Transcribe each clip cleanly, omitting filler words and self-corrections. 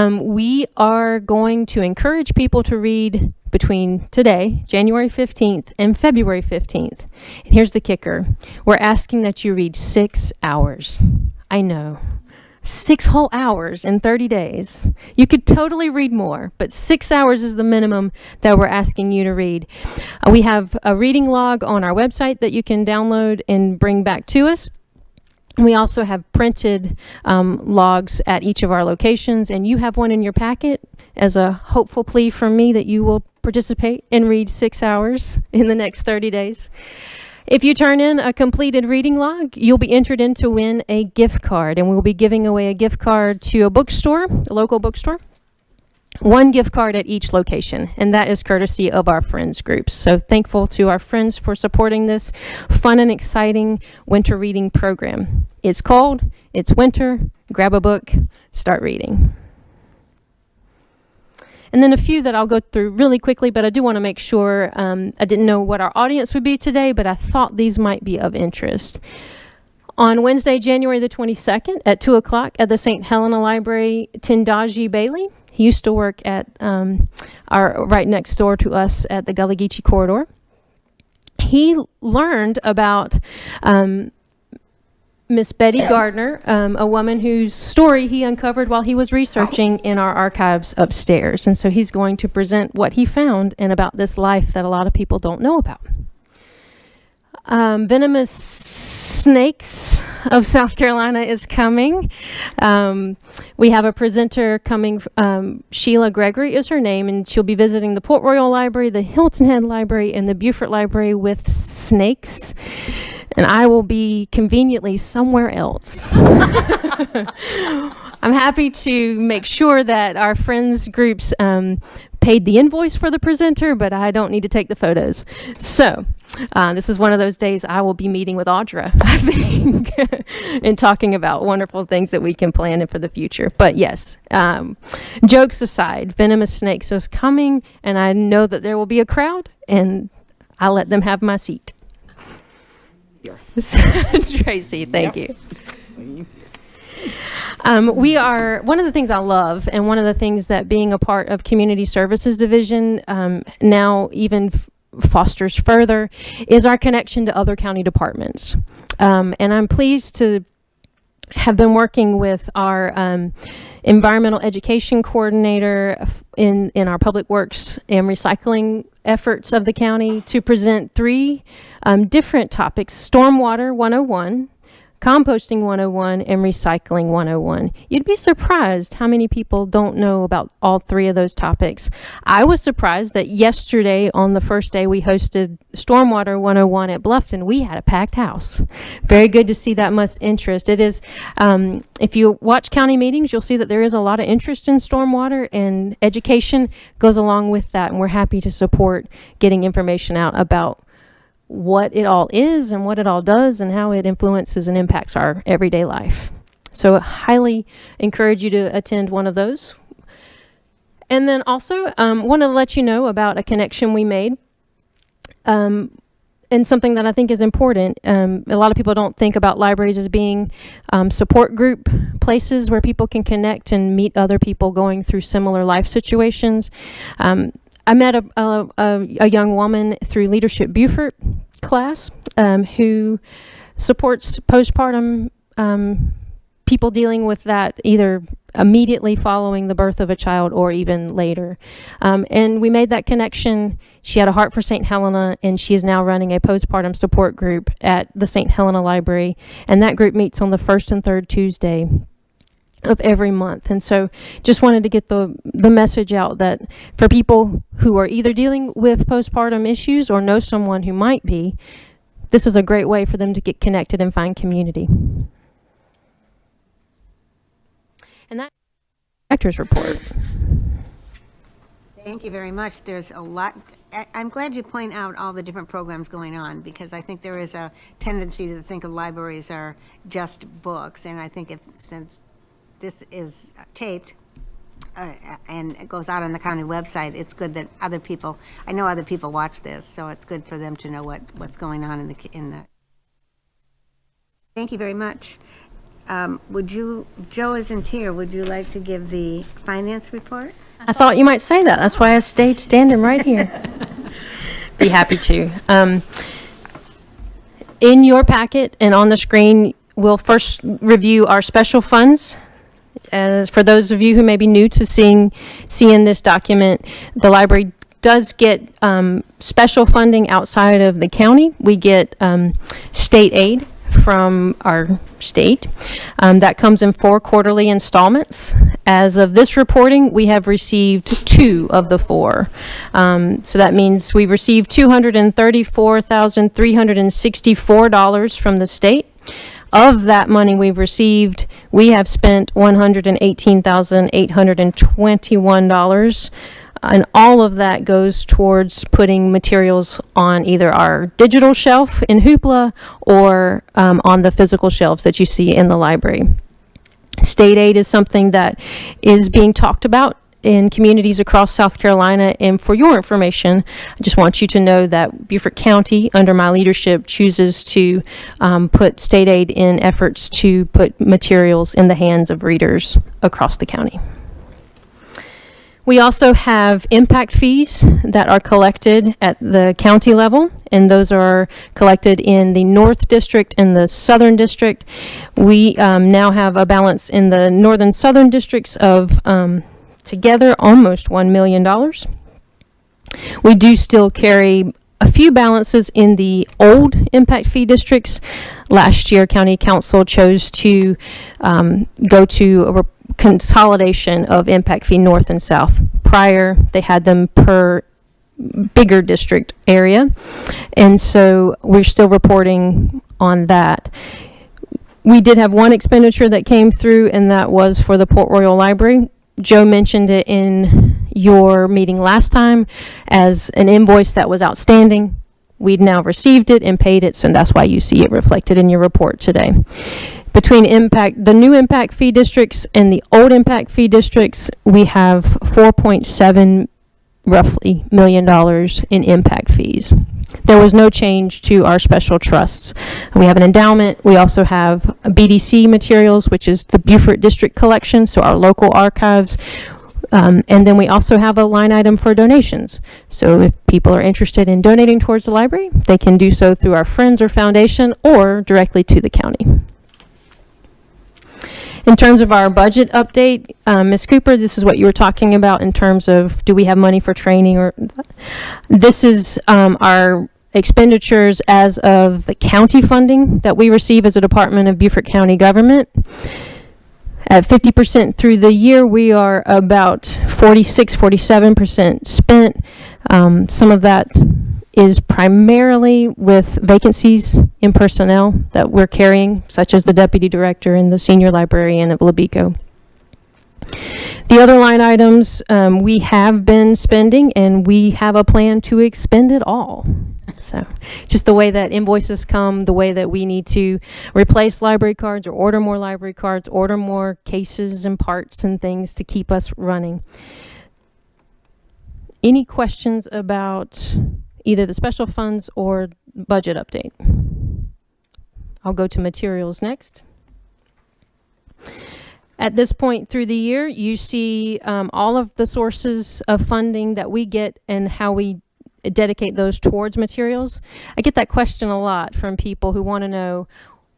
We are going to encourage people to read between today, January 15th, and February 15th. And here's the kicker. We're asking that you read 6 hours. I know. 6 whole hours in 30 days. You could totally read more, but 6 hours is the minimum that we're asking you to read. We have a reading log on our website that you can download and bring back to us. We also have printed logs at each of our locations, and you have one in your packet as a hopeful plea from me that you will participate and read 6 hours in the next 30 days. If you turn in a completed reading log, you'll be entered in to win a gift card, and we'll be giving away a gift card to a bookstore, a local bookstore. 1 gift card at each location, and that is courtesy of our friends groups. So thankful to our friends for supporting this fun and exciting winter reading program. It's cold, it's winter, grab a book, start reading. And then a few that I'll go through really quickly, but I do want to make sure, I didn't know what our audience would be today, but I thought these might be of interest. On Wednesday, January the 22nd at 2 o'clock at the St. Helena Library, Tindaji Bailey. He used to work at right next door to us at the Gullah Geechee corridor. He learned about Miss Betty Gardner, a woman whose story he uncovered while he was researching in our archives upstairs. And so he's going to present what he found and about this life that a lot of people don't know about. Venomous Snakes of South Carolina is coming. We have a presenter coming. Sheila Gregory is her name, and she'll be visiting the Port Royal Library, the Hilton Head Library, and the Beaufort Library with snakes. And I will be conveniently somewhere else. I'm happy to make sure that our friends groups paid the invoice for the presenter, but I don't need to take the photos. So this is one of those days I will be meeting with Audra, I think, and talking about wonderful things that we can plan for the future. But yes, jokes aside, Venomous Snakes is coming, and I know that there will be a crowd, and I'll let them have my seat. Tracy, thank you. We are, one of the things I love, and one of the things that being a part of Community Services Division now even fosters further, is our connection to other county departments. And I'm pleased to have been working with our environmental education coordinator in our public works and recycling efforts of the county to present 3 different topics: Stormwater 101, Composting 101, and Recycling 101. You'd be surprised how many people don't know about all 3 of those topics. I was surprised that yesterday, on the first day we hosted Stormwater 101 at Bluffton, we had a packed house. Very good to see that much interest. It is, if you watch county meetings, you'll see that there is a lot of interest in stormwater, and education goes along with that, and we're happy to support getting information out about what it all is and what it all does and how it influences and impacts our everyday life. So I highly encourage you to attend one of those. And then also wanted to let you know about a connection we made and something that I think is important. A lot of people don't think about libraries as being support group places where people can connect and meet other people going through similar life situations. I met a young woman through Leadership Beaufort class who supports postpartum people dealing with that either immediately following the birth of a child or even later. And we made that connection. She had a heart for St. Helena, and she is now running a postpartum support group at the St. Helena Library. And that group meets on the 1st and 3rd Tuesday of every month. And so just wanted to get the message out that for people who are either dealing with postpartum issues or know someone who might be, this is a great way for them to get connected and find community. And that director's report. Thank you very much. There's a lot. I'm glad you point out all the different programs going on, because I think there is a tendency to think of libraries are just books. And I think since this is taped and it goes out on the county website, it's good that other people, I know other people watch this, so it's good for them to know what's going on in the. Thank you very much. Would you, Joe isn't here, would you like to give the finance report? I thought you might say that. That's why I stayed standing right here. Be happy to. In your packet and on the screen, we'll first review our special funds. As for those of you who may be new to seeing this document, the library does get special funding outside of the county. We get state aid from our state. That comes in 4 quarterly installments. As of this reporting, we have received 2 of the 4. So that means we've received $234,364 from the state. Of that money we've received, we have spent $118,821. And all of that goes towards putting materials on either our digital shelf in Hoopla or on the physical shelves that you see in the library. State aid is something that is being talked about in communities across South Carolina. And for your information, I just want you to know that Beaufort County, under my leadership, chooses to put state aid in efforts to put materials in the hands of readers across the county. We also have impact fees that are collected at the county level, and those are collected in the North District and the Southern District. We now have a balance in the Northern Southern Districts of together almost $1 million. We do still carry a few balances in the old impact fee districts. Last year, County Council chose to go to a consolidation of impact fee North and South. Prior, they had them per bigger district area, and so we're still reporting on that. We did have one expenditure that came through, and that was for the Port Royal Library. Joe mentioned it in your meeting last time as an invoice that was outstanding. We'd now received it and paid it, so that's why you see it reflected in your report today. Between the new impact fee districts and the old impact fee districts, we have $4.7 roughly $1 million in impact fees. There was no change to our special trusts. We have an endowment. We also have BDC materials, which is the Beaufort District Collection, so our local archives. And then we also have a line item for donations. So if people are interested in donating towards the library, they can do so through our friends or foundation or directly to the county. In terms of our budget update, Ms. Cooper, this is what you were talking about in terms of do we have money for training, or this is our expenditures as of the county funding that we receive as a department of Beaufort County government. At 50% through the year, we are about 47% spent. Some of that is primarily with vacancies in personnel that we're carrying, such as the deputy director and the senior librarian of Labico. The other line items we have been spending, and we have a plan to expend it all. So just the way that invoices come, the way that we need to replace library cards or order more library cards, order more cases and parts and things to keep us running. Any questions about either the special funds or budget update? I'll go to materials next. At this point through the year, you see all of the sources of funding that we get and how we dedicate those towards materials. I get that question a lot from people who want to know,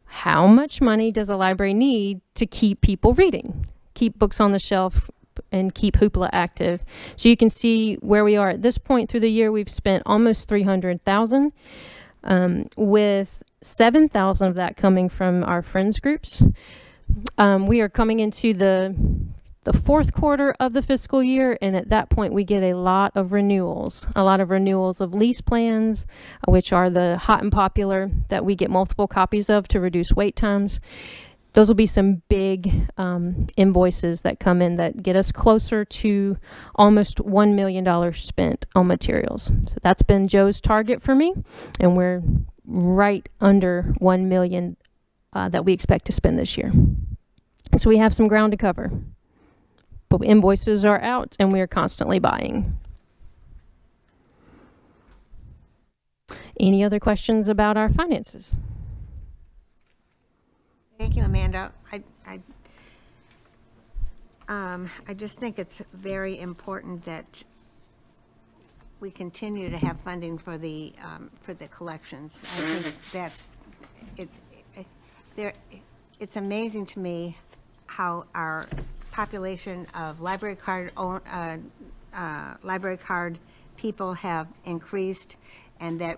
how much money does a library need to keep people reading, keep books on the shelf, and keep Hoopla active? So you can see where we are at this point through the year. We've spent almost $300,000, with $7,000 of that coming from our friends groups. We are coming into the fourth quarter of the fiscal year, and at that point we get a lot of renewals of lease plans, which are the hot and popular that we get multiple copies of to reduce wait times. Those will be some big invoices that come in that get us closer to almost $1 million spent on materials. So that's been Joe's target for me, and we're right under $1 million that we expect to spend this year. So we have some ground to cover, but invoices are out and we are constantly buying. Any other questions about our finances? Thank you, Amanda. I just think it's very important that we continue to have funding for the collections. I think that's, it's amazing to me how our population of library card people have increased, and that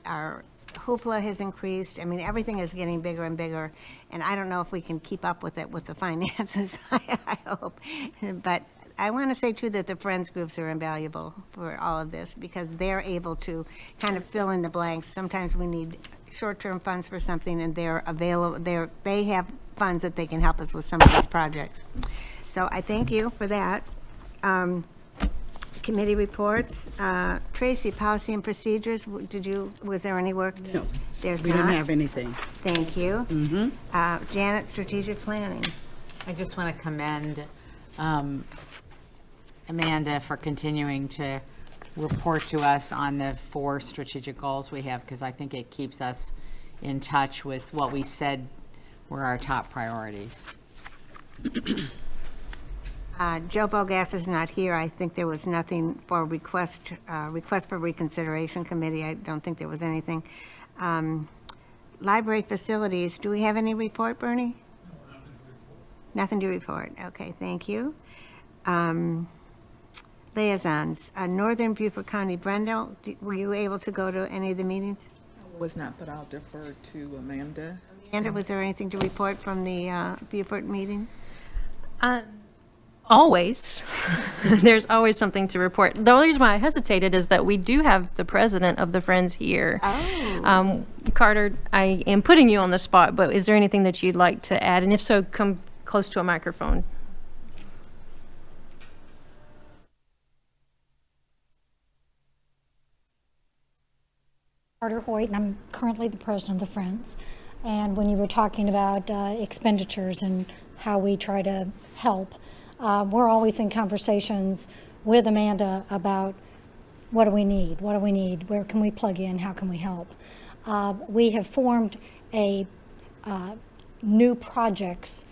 our hoopla has increased. I mean, everything is getting bigger and bigger, and I don't know if we can keep up with it with the finances, I hope. But I want to say, too, that the Friends groups are invaluable for all of this, because they're able to kind of fill in the blanks. Sometimes we need short-term funds for something, and they're available. They have funds that they can help us with some of these projects. So I thank you for that. Committee reports. Tracy, policy and procedures, was there any work? No, There's we not. didn't have anything. Thank you. Janet, strategic planning. I just want to commend Amanda for continuing to report to us on the 4 strategic goals we have, because I think it keeps us in touch with what we said were our top priorities. Joe Bogas is not here. I think there was nothing for request for reconsideration committee. I don't think there was anything. Library facilities, do we have any report, Bernie? No, nothing to report. Okay, thank you. Liaisons, Northern Beaufort County. Brenda, were you able to go to any of the meetings? I was not, but I'll defer to Amanda. Amanda, was there anything to report from the Beaufort meeting? Always. There's always something to report. The only reason why I hesitated is that we do have the president of the Friends here. Oh. Carter, I am putting you on the spot, but is there anything that you'd like to add? And if so, come close to a microphone. Carter Hoyt, and I'm currently the president of the Friends. And when you were talking about expenditures and how we try to help, we're always in conversations with Amanda about what do we need, where can we plug in, how can we help. We have formed a new projects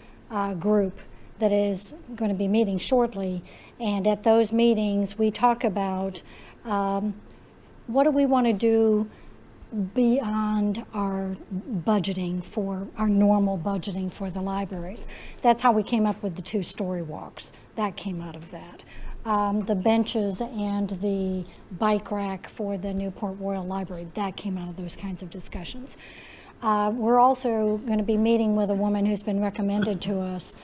group that is going to be meeting shortly, and at those meetings we talk about what do we want to do beyond our budgeting for our normal budgeting for the libraries. That's how we came up with the 2 story walks. That came out of that. The benches and the bike rack for the Newport Royal Library, that came out of those kinds of discussions. We're also going to be meeting with a woman who's been recommended to us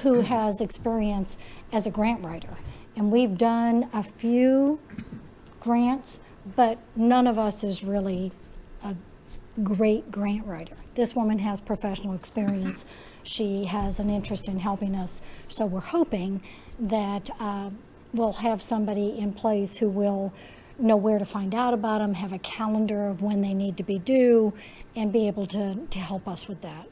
who has experience as a grant writer. And we've done a few grants, but none of us is really a great grant writer. This woman has professional experience. She has an interest in helping us. So we're hoping that we'll have somebody in place who will know where to find out about them, have a calendar of when they need to be due, and be able to help us with that.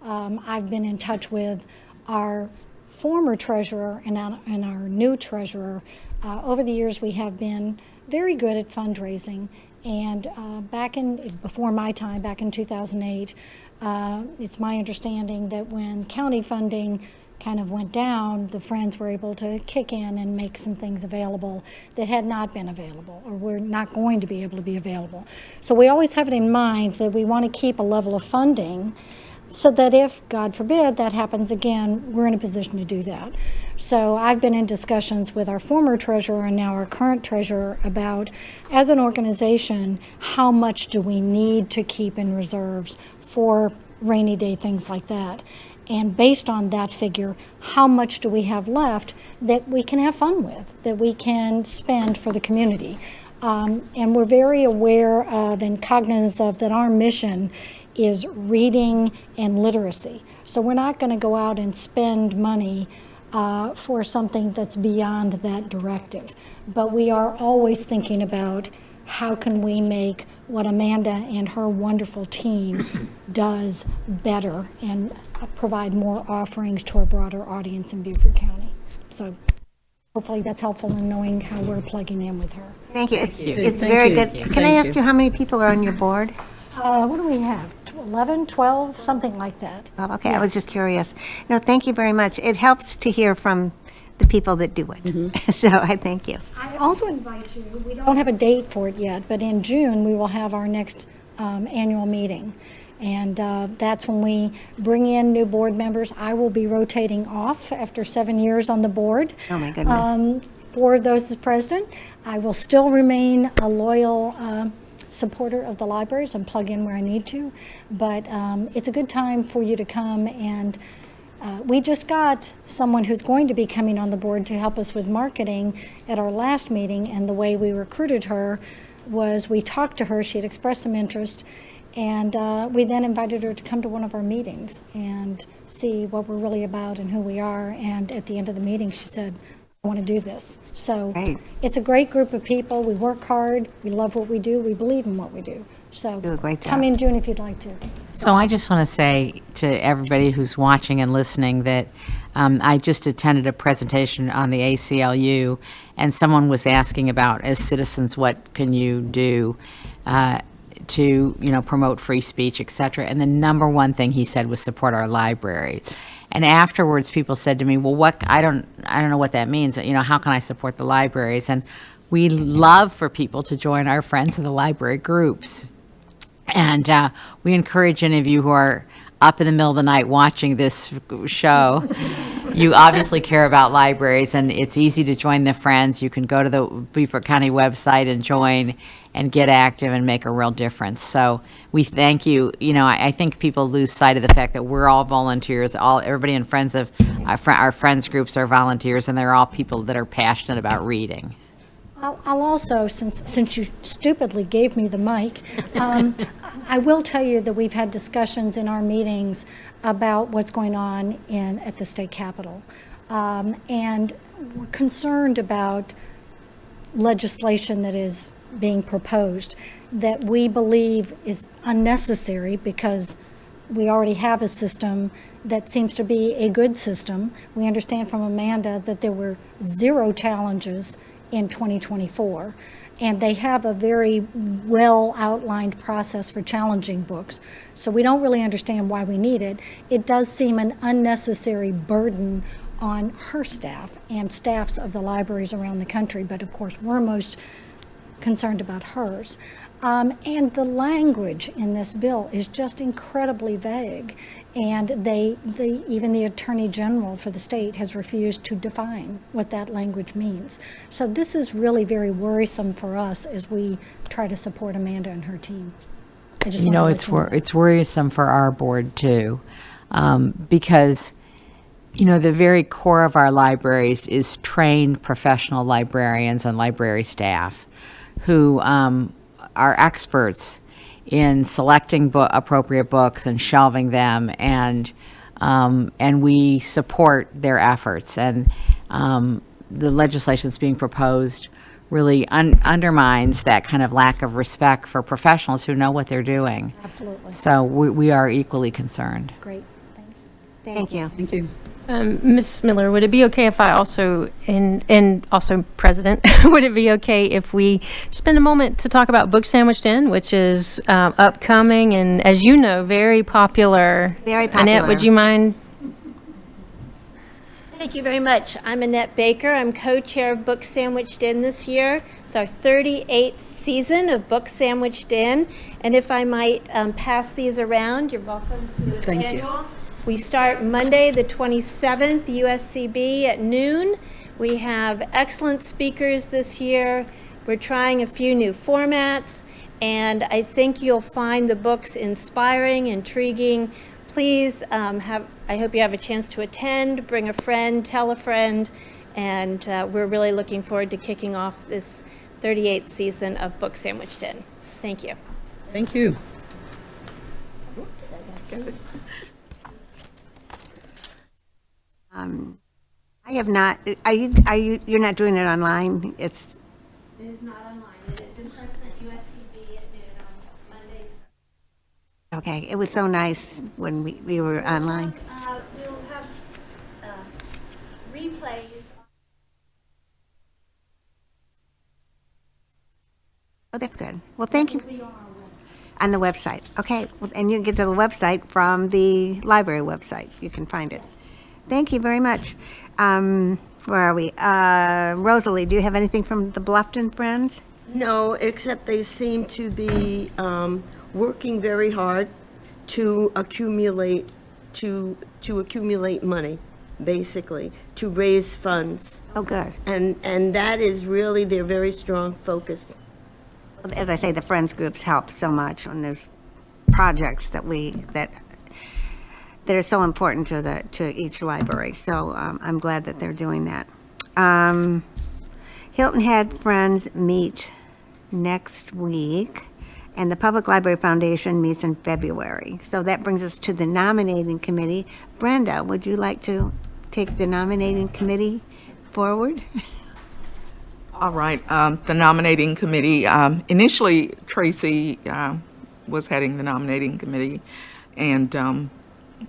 I've been in touch with our former treasurer and our new treasurer. Over the years, we have been very good at fundraising, and before my time, back in 2008, it's my understanding that when county funding kind of went down, the Friends were able to kick in and make some things available that had not been available or were not going to be able to be available. So we always have it in mind that we want to keep a level of funding so that if, God forbid, that happens again, we're in a position to do that. So I've been in discussions with our former treasurer and now our current treasurer about, as an organization, how much do we need to keep in reserves for rainy day things like that. And based on that figure, how much do we have left that we can have fun with, that we can spend for the community? And we're very aware of and cognizant of that our mission is reading and literacy. So we're not going to go out and spend money for something that's beyond that directive. But we are always thinking about how can we make what Amanda and her wonderful team does better and provide more offerings to a broader audience in Beaufort County. So hopefully that's helpful in knowing how we're plugging in with her. Thank you. It's Thank very you. good. Can I ask you how many people are on your board? What do we have? 11, 12, something like that. Oh, okay, I was just curious. No, thank you very much. It helps to hear from the people that do it. So I thank you. I also invite you, we don't have a date for it yet, but in June, we will have our next annual meeting. And that's when we bring in new board members. I will be rotating off after 7 years on the board. Oh, my goodness. For those as president. I will still remain a loyal supporter of the libraries and plug in where I need to. But it's a good time for you to come, and we just got someone who's going to be coming on the board to help us with marketing at our last meeting, and the way we recruited her was we talked to her, she had expressed some interest, and we then invited her to come to one of our meetings and see what we're really about and who we are. And at the end of the meeting, she said, I want to do this. So Great. it's a great group of people. We work hard. We love what we do. We believe in what we do. So Do a great come job. in June if you'd like to. So I just want to say to everybody who's watching and listening that I just attended a presentation on the ACLU, and someone was asking about, as citizens, what can you do to, promote free speech, et cetera. And the number one thing he said was support our libraries. And afterwards, people said to me, well, I don't know what that means. How can I support the libraries? And we love for people to join our Friends of the Library groups. And we encourage any of you who are up in the middle of the night watching this show, you obviously care about libraries, and it's easy to join the Friends. You can go to the Beaufort County website and join and get active and make a real difference. So we thank you. I think people lose sight of the fact that we're all volunteers. Everybody in Friends of our Friends groups are volunteers, and they're all people that are passionate about reading. I'll also, since you stupidly gave me the mic, I will tell you that we've had discussions in our meetings about what's going on at the state capitol. And we're concerned about legislation that is being proposed that we believe is unnecessary, because we already have a system that seems to be a good system. We understand from Amanda that there were 0 challenges in 2024, and they have a very well outlined process for challenging books. So we don't really understand why we need it. It does seem an unnecessary burden on her staff and staffs of the libraries around the country, but of course we're most concerned about hers. And the language in this bill is just incredibly vague, and even the Attorney General for the state has refused to define what that language means. So this is really very worrisome for us as we try to support Amanda and her team. I just wanted to let you know that. It's worrisome for our board too, because the very core of our libraries is trained professional librarians and library staff who are experts in selecting appropriate books and shelving them, and we support their efforts. And the legislation that's being proposed really undermines that kind of lack of respect for professionals who know what they're doing. Absolutely. So we are equally concerned. Great. Thank you. Thank you. Thank you. Ms. Miller, would it be okay if I also, and also President, would it be okay if we spend a moment to talk about Book Sandwiched In, which is upcoming and, as you know, very popular? Very Annette, popular. would you mind? Thank you very much. I'm Annette Baker. I'm co-chair of Book Sandwiched In this year. It's our 38th season of Book Sandwiched In. And if I might pass these around, you're welcome to the Thank you. schedule. We start Monday, the 27th, USCB at noon. We have excellent speakers this year. We're trying a few new formats, and I think you'll find the books inspiring, intriguing. Please, I hope you have a chance to attend, bring a friend, tell a friend, and we're really looking forward to kicking off this 38th season of Book Sandwiched In. Thank you. Thank you. I have not, you're not doing it online? It is not online. It is in person at USCB at noon on Mondays. Okay, it was so nice when we were online. We'll have replays. Oh, that's good. Well, thank you. On the website. Okay, well, and you can get to the website from the library website. You can find it. Thank you very much. Where are we? Rosalie, do you have anything from the Bluffton Friends? No, except they seem to be working very hard to accumulate money, basically, to raise funds. Oh, good. And that is really their very strong focus. As I say, the Friends groups help so much when there's projects that are so important to each library. So I'm glad that they're doing that. Hilton Head Friends meet next week, and the Public Library Foundation meets in February. So that brings us to the nominating committee. Brenda, would you like to take the nominating committee forward? All right, the nominating committee, initially Tracy was heading the nominating committee, and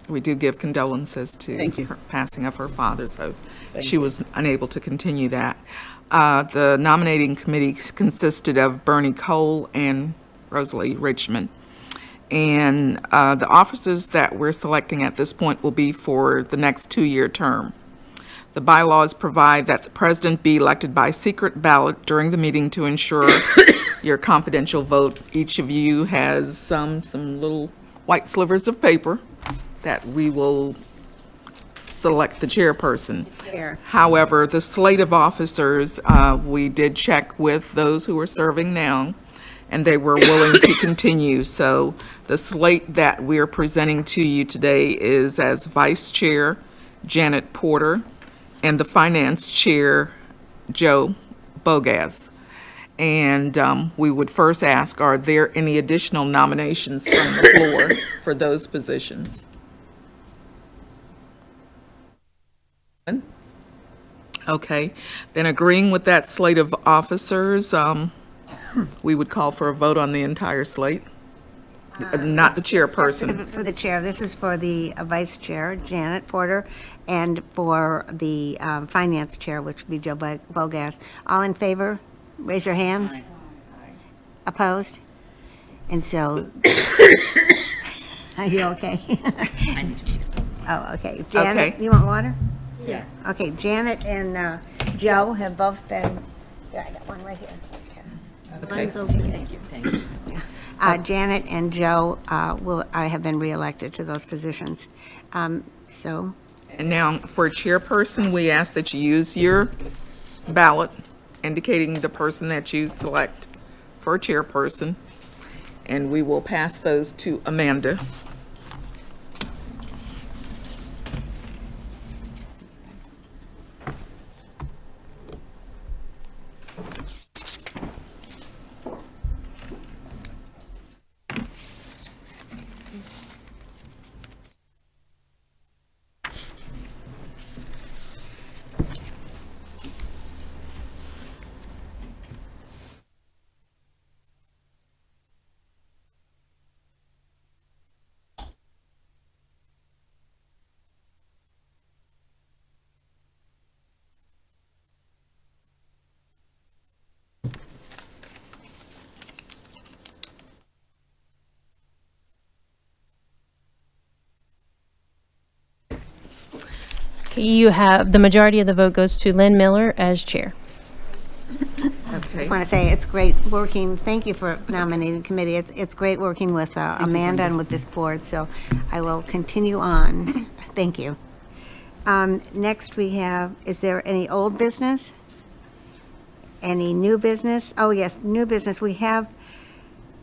we do give condolences to her passing of her father, so she was unable to continue that. The nominating committee consisted of Bernie Cole and Rosalie Richmond. And the officers that we're selecting at this point will be for the next 2-year term. The bylaws provide that the president be elected by secret ballot during the meeting to ensure your confidential vote. Each of you has some little white slivers of paper that we will select the chairperson. However, the slate of officers, we did check with those who are serving now, and they were willing to continue. So the slate that we're presenting to you today is as vice chair, Janet Porter, and the finance chair, Joe Bogas. And we would first ask, are there any additional nominations from the floor for those positions? Okay, then agreeing with that slate of officers, we would call for a vote on the entire slate, not the chairperson. For the chair, this is for the vice chair, Janet Porter, and for the finance chair, which would be Joe Bogas. All in favor? Raise your hands. Opposed? And so, are you okay? Oh, okay. Janet, Okay. you want water? Yeah. Okay, Janet and Joe have both been, there, I got one right here. Mine's okay. Thank you. Janet and Joe I have been reelected to those positions. So, And now, for chairperson, we ask that you use your ballot indicating the person that you select for chairperson, and we will pass those to Amanda. You have, the majority of the vote goes to Lynn Miller as chair. just want to say it's great working, thank you for nominating committee. It's great working with Amanda and with this board, so I will continue on. Thank you. Next we have, is there any old business? Any new business? Oh, yes, new business. We have,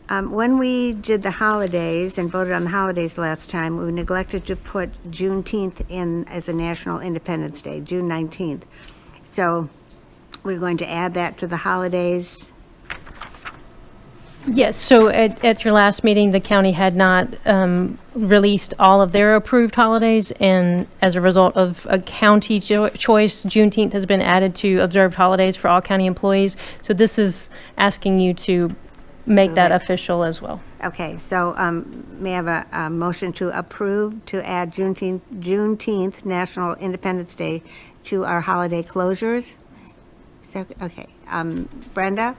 when we did the holidays and voted on the holidays last time, we neglected to put Juneteenth in as a National Independence Day, June 19th. So we're going to add that to the holidays. Yes, so at your last meeting, the county had not released all of their approved holidays, and as a result of a county choice, Juneteenth has been added to observed holidays for all county employees. So this is asking you to make that official as well. Okay, so may I have a motion to approve to add Juneteenth, National Independence Day, to our holiday closures? So, okay, Brenda,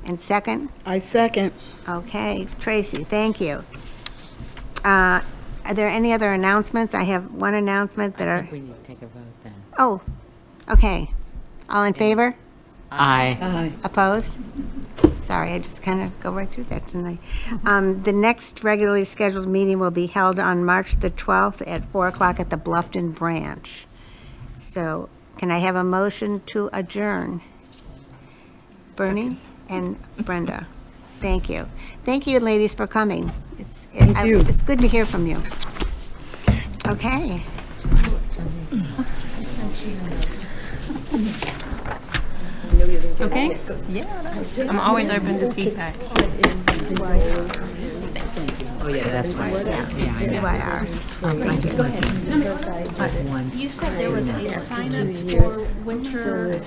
And second? I second. Okay, Tracy, thank you. Are there any other announcements? I have one announcement that are, We need to take a vote then. oh, okay. All in favor? Aye. Aye. Opposed? Sorry, I just kind of go right through that, didn't I? The next regularly scheduled meeting will be held on March the 12th at 4 o'clock at the Bluffton Branch. So can I have a motion to adjourn? Bernie and Brenda, thank you. Thank you, ladies, for coming. Thank you. It's good to hear from you. Okay. Okay? I'm always open to feedback. CYR. Thank you. You said there was a sign up for winter